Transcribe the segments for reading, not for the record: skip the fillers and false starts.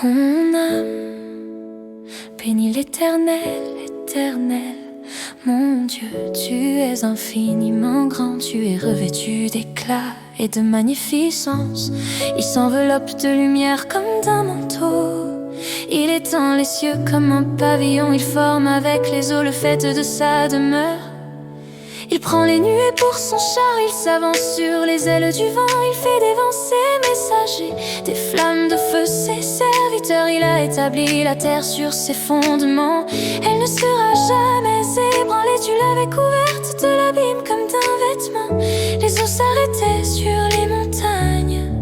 Mon âme bénis l'Éternel, l'Éternel. Mon Dieu, tu es infiniment grand, tu es revêtu d'éclat et de magnificence. Il s'enveloppe de lumière comme d'un manteau. Il étend les cieux comme un pavillon, il forme avec les eaux le fait de sa demeure. Il prend les nuées pour son char, il s'avance sur les ailes du vent. Il fait des vents ses messagers, des flammes de feu ses serviteurs. Il a établi la terre sur ses fondements. Elle ne sera jamais ébranlée, tu l'avais couverte de l'abîme comme d'un vêtement. Les eaux s'arrêtaient sur les montagnes.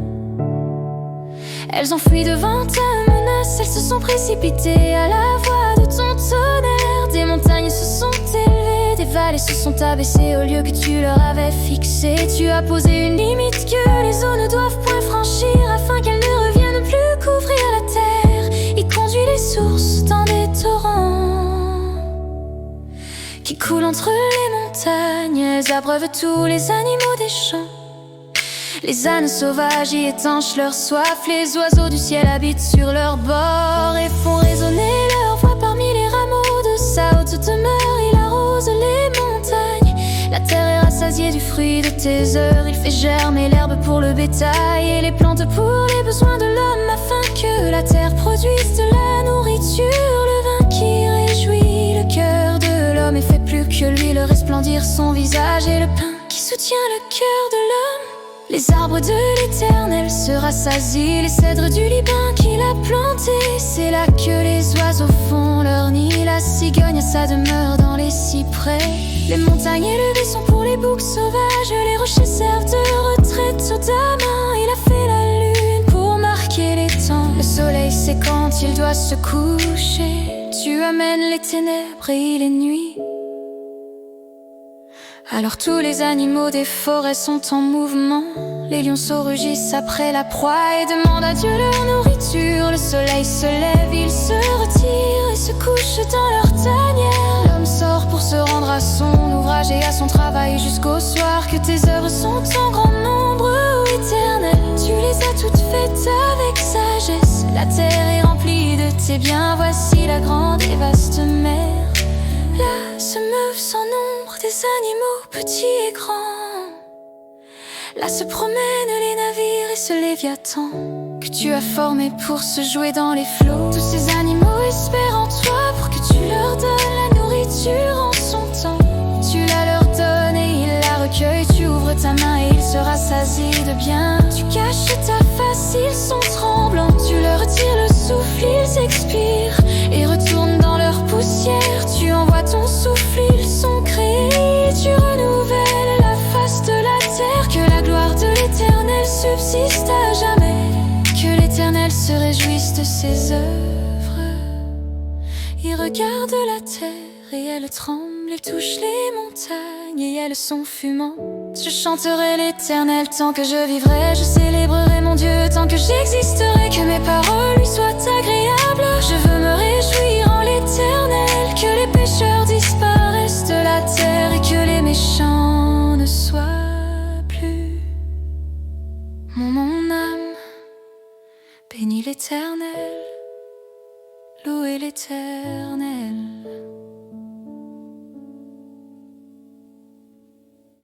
Elles ont fui devant ta menace, elles se sont précipitées à la voix de ton tonnerre. Des montagnes se sont élevées, des vallées se sont abaissées au lieu que tu leur avais fixé. Tu as posé une limite que les eaux ne doivent point franchir, afin qu'elles ne reviennent plus couvrir la terre. Il conduit les sources dans des torrents qui coulent entre les montagnes. Elles abreuvent tous les animaux des champs. Les ânes sauvages y étanchent leur soif. Les oiseaux du ciel habitent sur leurs bords et font résonner leur voix parmi les rameaux de sa haute demeure. Il arrose les montagnes, la terre est rassasiée du fruit de tes heures. Il fait germer l'herbe pour le bétail et les plantes pour les besoins de l'homme, afin que la terre produise de la nourriture. Le vin qui réjouit le cœur de l'homme et fait plus que lui le resplendir son visage, et le pain qui soutient le cœur de l'homme. Les arbres de l'Éternel se rassasient, les cèdres du Liban qu'il a plantés. C'est là que les oiseaux font leur nid, la cigogne a sa demeure dans les cyprès. Les montagnes élevées sont pour les boucs sauvages, les rochers servent de retraite sur ta main. Il a fait la lune pour marquer les temps, le soleil c'est quand il doit se coucher. Tu amènes les ténèbres et il est nuit. Alors tous les animaux des forêts sont en mouvement. Les lionceaux rugissent après la proie et demandent à Dieu leur nourriture. Le soleil se lève, il se retire et se couche dans leur tanière. L'homme sort pour se rendre à son ouvrage et à son travail jusqu'au soir. Que tes œuvres sont en grand nombre, ô Éternel. Tu les as toutes faites avec sagesse. La terre est remplie de tes biens, voici la grande et vaste mer. Là se meuvent sans nombre des animaux petits et grands. Là se promènent les navires et ce léviathan que tu as formé pour se jouer dans les flots. Tous ces animaux espèrent en toi pour que tu leur donnes la nourriture en son temps. Tu la leur donnes et ils la recueillent. Tu ouvres ta main et ils se rassasient de bien. Tu caches ta face, ils sont tremblants. Tu leur retires le souffle, ils expirent et retournent dans leur poussière. Tu envoies ton souffle, ils sont créés. Tu renouvelles la face de la terre. Que la gloire de l'Éternel subsiste à jamais. Que l'Éternel se réjouisse de ses œuvres. Il regarde la terre et elle tremble. Il touche les montagnes et elles sont fumantes. Je chanterai l'Éternel tant que je vivrai. Je célébrerai mon Dieu tant que j'existerai. Que mes paroles lui soient agréables. Je veux me réjouir en l'Éternel. Que les pécheurs disparaissent de la terre et que les méchants ne soient plus. Mon âme bénis l'Éternel. Louez l'Éternel.